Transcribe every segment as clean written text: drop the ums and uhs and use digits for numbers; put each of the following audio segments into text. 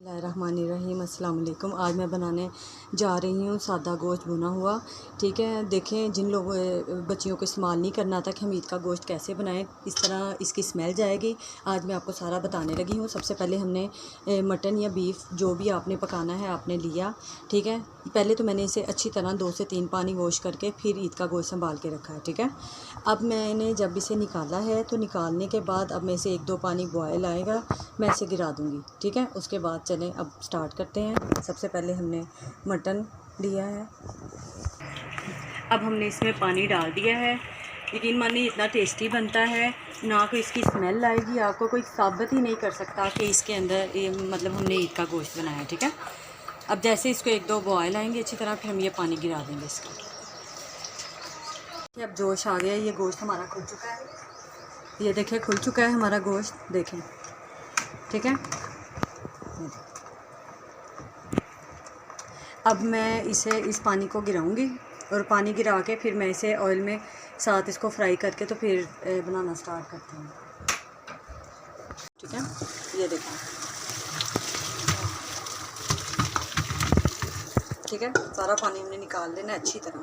बिस्मिल्लाहिर्रहमानिर्रहीम अस्सलाम वालेकुम। आज मैं बनाने जा रही हूँ सादा गोश्त भुना हुआ। ठीक है, देखें जिन लोगों बच्चियों को इस्तेमाल नहीं करना था कि हम ईद का गोश्त कैसे बनाएं, इस तरह इसकी स्मेल जाएगी। आज मैं आपको सारा बताने लगी हूँ। सबसे पहले हमने मटन या बीफ जो भी आपने पकाना है आपने लिया। ठीक है, पहले तो मैंने इसे अच्छी तरह 2 से 3 पानी वॉश करके फिर ईद का गोश्त संभाल के रखा है। ठीक है, अब मैंने जब इसे निकाला है तो निकालने के बाद अब मैं इसे 1-2 पानी बॉयल आएगा मैं इसे गिरा दूँगी। ठीक है, उसके बाद चलें अब स्टार्ट करते हैं। सबसे पहले हमने मटन लिया है, अब हमने इसमें पानी डाल दिया है। यकीन मानिए इतना टेस्टी बनता है, ना कोई इसकी स्मेल आएगी, आपको कोई साबित ही नहीं कर सकता कि इसके अंदर ये मतलब हमने ईद का गोश्त बनाया है। ठीक है, अब जैसे इसको 1-2 बॉयल आएंगे अच्छी तरह, फिर हम ये पानी गिरा देंगे इसका। अब जोश आ गया, ये गोश्त हमारा खुल चुका है, ये देखिए खुल चुका है हमारा गोश्त, देखें। ठीक है, अब मैं इस पानी को गिराऊंगी और पानी गिरा के फिर मैं इसे ऑयल में साथ इसको फ्राई करके तो फिर बनाना स्टार्ट करती हूँ। ठीक है, ये देखें। ठीक है, सारा पानी हमने निकाल लेना अच्छी तरह।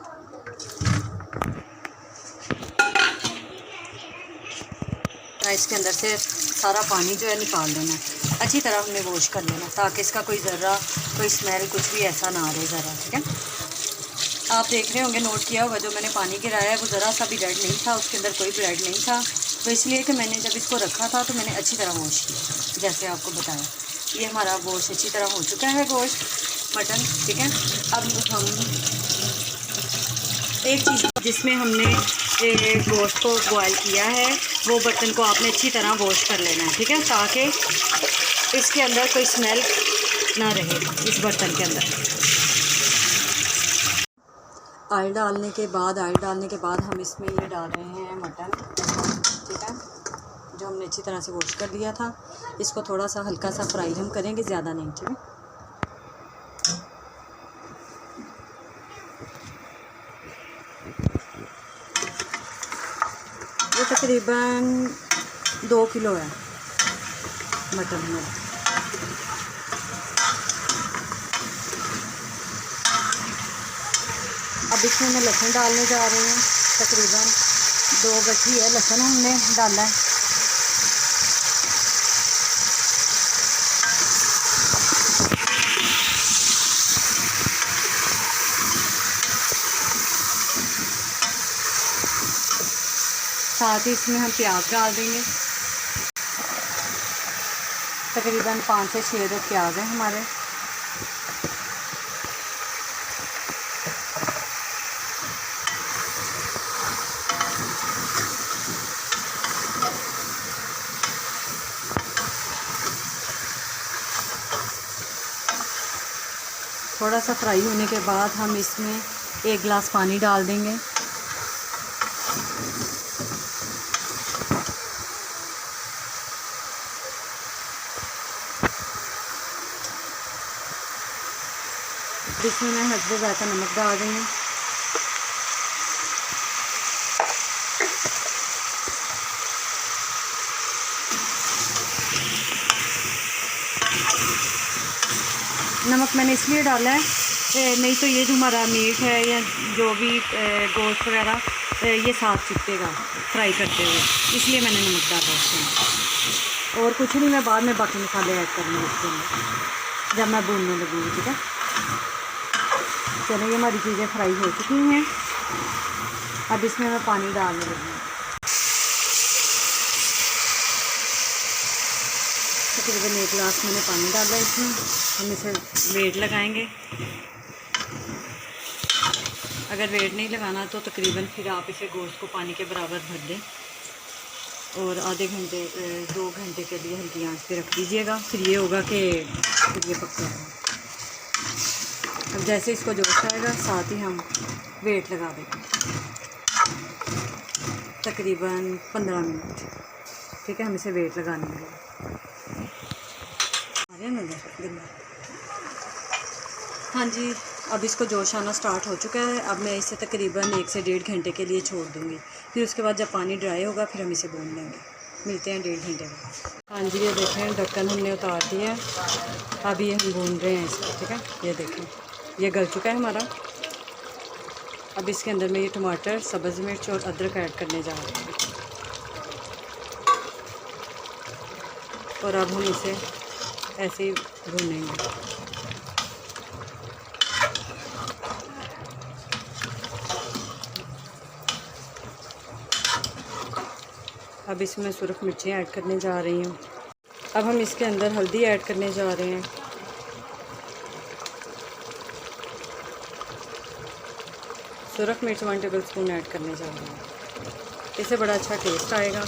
इसके अंदर से सारा पानी जो है निकाल देना, अच्छी तरह हमने वॉश कर लेना ताकि इसका कोई ज़र्रा कोई स्मेल कुछ भी ऐसा ना आ रहे ज़रा। ठीक है, आप देख रहे होंगे, नोट किया होगा, जो मैंने पानी गिराया है वो ज़रा सा भी रेड नहीं था, उसके अंदर कोई ब्रेड नहीं था। तो इसलिए कि मैंने जब इसको रखा था तो मैंने अच्छी तरह वॉश किया, जैसे आपको बताया। ये हमारा वॉश अच्छी तरह हो चुका है गोश्त मटन। ठीक है, अब हम एक चीज़ जिसमें हमने गोश्त को बॉयल किया है वो बर्तन को आपने अच्छी तरह वॉश कर लेना है। ठीक है, ताकि इसके अंदर कोई स्मेल ना रहे इस बर्तन के अंदर। ऑयल डालने के बाद हम इसमें ये डाल रहे हैं मटन। ठीक है, जो हमने अच्छी तरह से वॉश कर दिया था, इसको थोड़ा सा हल्का सा फ्राई हम करेंगे, ज़्यादा नहीं। ठीक है, ये तकरीबन 2 किलो है मटन में। अब इसमें मैं लहसुन डालने जा रही हूँ, तकरीबन 2 गट्ठी है लहसुन हमने डाला है। साथ ही इसमें हम प्याज डाल देंगे, तकरीबन 5 से 6 प्याज हैं हमारे। थोड़ा सा फ्राई होने के बाद हम इसमें 1 गिलास पानी डाल देंगे। इसमें मैं हस्बे ज़ायक़ा नमक डाल देंगे। नमक मैंने इसलिए डाला है, नहीं तो ये जो हमारा मीट है या जो भी गोश्त वगैरह ये साथ चिपकेगा फ्राई करते हुए, इसलिए मैंने नमक डाला उसमें। और कुछ नहीं, मैं बाद में बाकी मसाले ऐड करूँगी इसके अंदर जब मैं भूनने लगूँगी। ठीक है, चलो ये हमारी चीज़ें फ्राई हो चुकी हैं, अब इसमें मैं पानी डालने लगी हूँ। तकरीबन 1 गिलास मैंने पानी डाला इसमें। हम इसे वेट लगाएंगे, अगर वेट नहीं लगाना तो तकरीबन फिर आप इसे गोश्त को पानी के बराबर भर दें और आधे घंटे 2 घंटे के लिए हल्की आंच पे रख दीजिएगा। फिर ये होगा कि फिर ये पक जाएगा। अब जैसे इसको जोश आएगा साथ ही हम वेट लगा देंगे, तकरीबन 15 मिनट। ठीक है, हम इसे वेट लगाने लगे। हाँ जी, अब इसको जोश आना स्टार्ट हो चुका है। अब मैं इसे तकरीबन 1 से 1.5 घंटे के लिए छोड़ दूँगी, फिर उसके बाद जब पानी ड्राई होगा फिर हम इसे भून लेंगे। मिलते हैं 1.5 घंटे में। हाँ जी, ये देखें ढक्कन हमने उतार दिया है। अब ये हम भून रहे हैं इसको, ठीक है। ये देखें ये गल चुका है हमारा। अब इसके अंदर मैं ये टमाटर, सब्ज़ मिर्च और अदरक ऐड करने जा रही हूँ। और अब हम इसे ऐसे ही भूनेंगे। अब इसमें सुरख मिर्ची ऐड करने जा रही हूँ। अब हम इसके अंदर हल्दी ऐड करने जा रहे हैं। सुरख मिर्च 1 टेबल स्पून ऐड करने जा रहे हैं। इससे बड़ा अच्छा टेस्ट आएगा।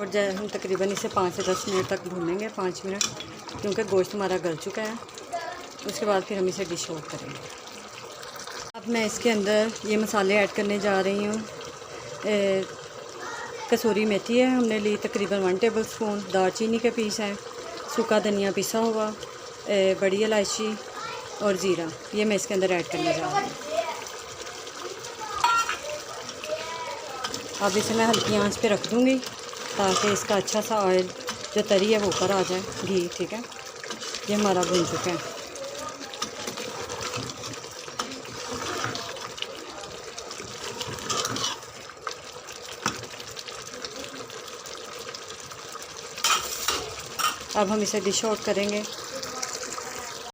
और हम तकरीबन इसे 5 से 10 मिनट तक भूनेंगे, 5 मिनट, क्योंकि गोश्त हमारा गल चुका है। उसके बाद फिर हम इसे डिश आउट करेंगे। अब मैं इसके अंदर ये मसाले ऐड करने जा रही हूँ। कसूरी मेथी है हमने ली तकरीबन 1 टेबल स्पून, दालचीनी के पीस हैं, सूखा धनिया पिसा हुआ, बड़ी इलायची और ज़ीरा, ये मैं इसके अंदर ऐड करने जा रही हूँ। अब इसे मैं हल्की आंच पे रख दूँगी ताकि इसका अच्छा सा ऑयल जो तरी है वो ऊपर आ जाए, घी, ठीक है। ये हमारा भून चुका है। अब हम इसे डिश आउट करेंगे।